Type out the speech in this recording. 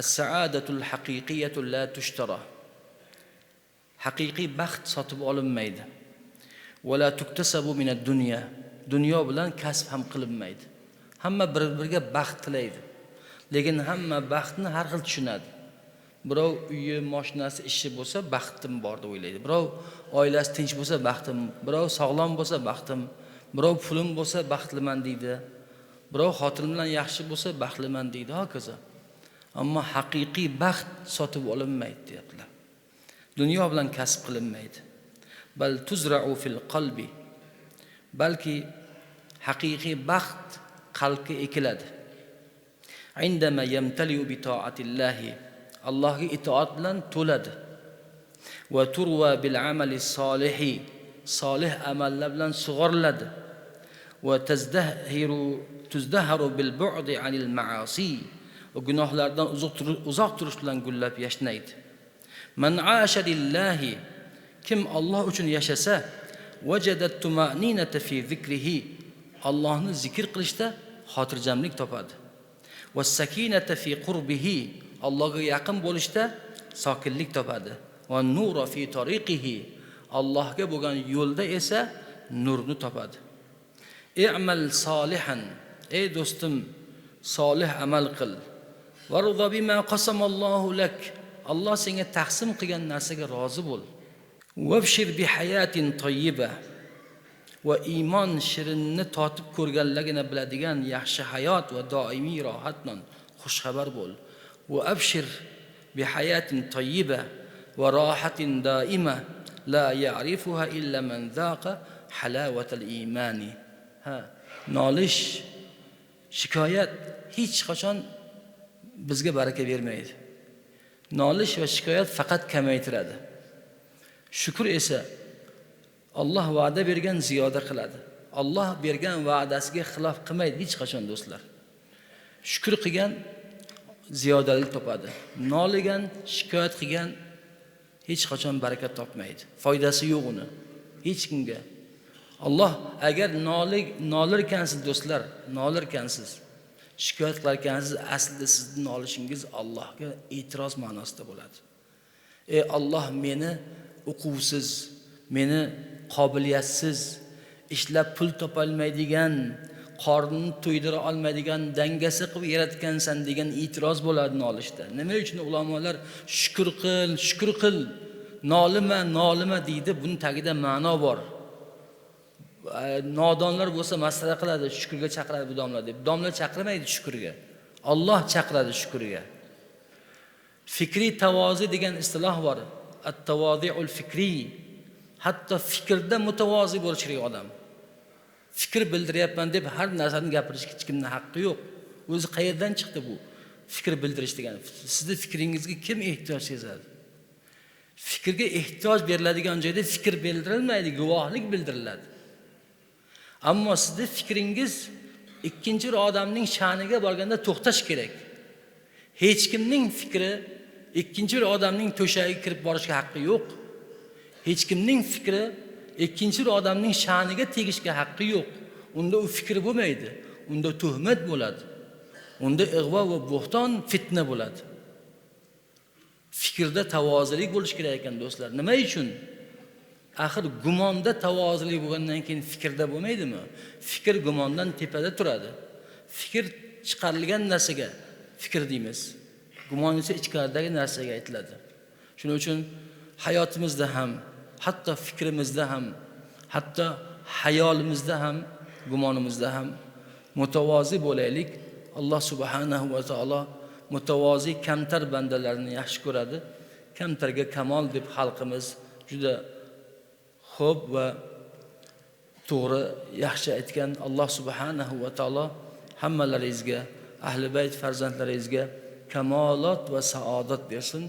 As-sa'adatul haqiqiyatu la tushtara. Haqiqiy baxt sotib olinmaydi. Va la tuktasabu min ad-dunya. Dunyo bilan kasb ham qilinmaydi. Hamma bir-biriga baxt tilaydi. Lekin hamma baxtni har xil tushunadi. Birov uyi, mashinasi, ishi bo'lsa baxtim bor deb o'ylaydi. Birov oilasi tinch bo'lsa baxtim, birov sog'lom bo'lsa baxtim, birov pulim bo'lsa baxtliman deydi. Birov xotin bilan yaxshi bo'lsa baxtliman deydi, hokazo. Ammo haqiqiy baxt sotib olinmaydi deyaptilar. Dunyo bilan kasb qilinmaydi. Bal tuzra'u fil qalbi. Balki haqiqiy baxt qalbga ekiladi. Indama yamtaliu bi ta'atillahi. Allohga itoat bilan to'ladi. Va turwa bil amali solihi. Solih amallar bilan sug'oriladi. Va tuzdahiru bil bu'di anil ma'asi. Va gunohlardan uzoq turish bilan gullab yashnaydi. Man 'asha lillahi, kim Alloh uchun yashasa, vajadat tuma'ninata fi zikrihi, Allohni zikr qilishda xotirjamlik topadi. Was sakinata fi qurbihi, Allohga yaqin bo'lishda sokinlik topadi. Va nura fi tariqihi, Allohga bo'lgan yo'lda esa nurni topadi. I'mal solihan, ey do'stim, solih amal qil. Varda bima qasamallohu lak, Alloh senga taqsim qilgan narsaga rozi bo'l. Wabshir bi hayatin tayyiba, va iymon shirinni totib ko'rganligini biladigan yaxshi hayot va doimiy rohat bilan xush xabar bo'l. Va abshir bi hayatin tayyiba va rohatin doima la ya'rifuha illa man zaqa halawatal iymani. Nolish, shikoyat hech qachon bizga baraka bermaydi. Nolish va shikoyat faqat kamaytiradi. Shukr esa Alloh va'da bergan ziyoda qiladi. Alloh bergan va'dasiga xilof qilmaydi hech qachon do'stlar. Shukr qilgan ziyodalik topadi. Noligan, shikoyat qilgan hech qachon barakat topmaydi. Foydasi yo'q uni hech kimga. Alloh agar nolirkansiz do'stlar, nolirkansiz, shikoyat qilarkansiz, aslida sizning nolishingiz Allohga e'tiroz ma'nosida bo'ladi. Ey Alloh, meni o'quvsiz, meni qobiliyatsiz, ishlab pul topolmaydigan, qornini to'ydira olmaydigan dangasa qilib yaratgansan degan e'tiroz bo'ladi nolishda. Nima uchun ulamolar shukr qil, nolima deydi. Buning tagida ma'no bor. Nodonlar bo'lsa masala qiladi, shukrga chaqiradi bu domla deb. Domla chaqirmaydi shukrga. Alloh chaqiradi shukrga. Fikriy tavozi degan istiloh bor. At-tavozi'ul fikri. Hatto fikrda mutavozi bo'lish kerak odam. Fikr bildiryapman deb har narsani gapirishga hech kimning haqqi yo'q. O'zi qayerdan chiqdi bu? Fikr bildirish degan. Sizning fikringizga kim ehtiyoj sezadi? Fikrga ehtiyoj beriladigan joyda fikr bildirilmaydi, guvohlik bildiriladi. Ammo sizning fikringiz ikkinchi bir odamning sha'niga borganda to'xtash kerak. Hech kimning fikri ikkinchi bir odamning to'shagiga kirib borishga haqqi yo'q. Hech kimning fikri ikkinchi bir odamning sha'niga tegishga haqqi yo'q. Unda u fikr bo'lmaydi. Unda tuhmat bo'ladi. Unda ig'vo va bo'xton, fitna bo'ladi. Fikrda tavozilik bo'lish kerak ekan do'stlar. Nima uchun? Axir gumonda tavozilik bo'lgandan keyin fikrda bo'lmaydimi? Fikr gumondan tepada turadi. Fikr chiqarilgan narsaga fikr deymiz. Gumon esa ichkaridagi narsaga aytiladi. Shuning uchun hayotimizda ham, hatto fikrimizda ham, hatto hayolimizda ham, gumonimizda ham mutavozi bo'laylik. Alloh subhanahu va taolo mutavozi kamtar bandalarni yaxshi ko'radi. Kamtarga kamol deb xalqimiz juda xo'p va to'g'ri yaxshi aytgan. Alloh subhanahu va taolo hammalaringizga, ahli bayt farzandlaringizga kamolot va saodat bersin.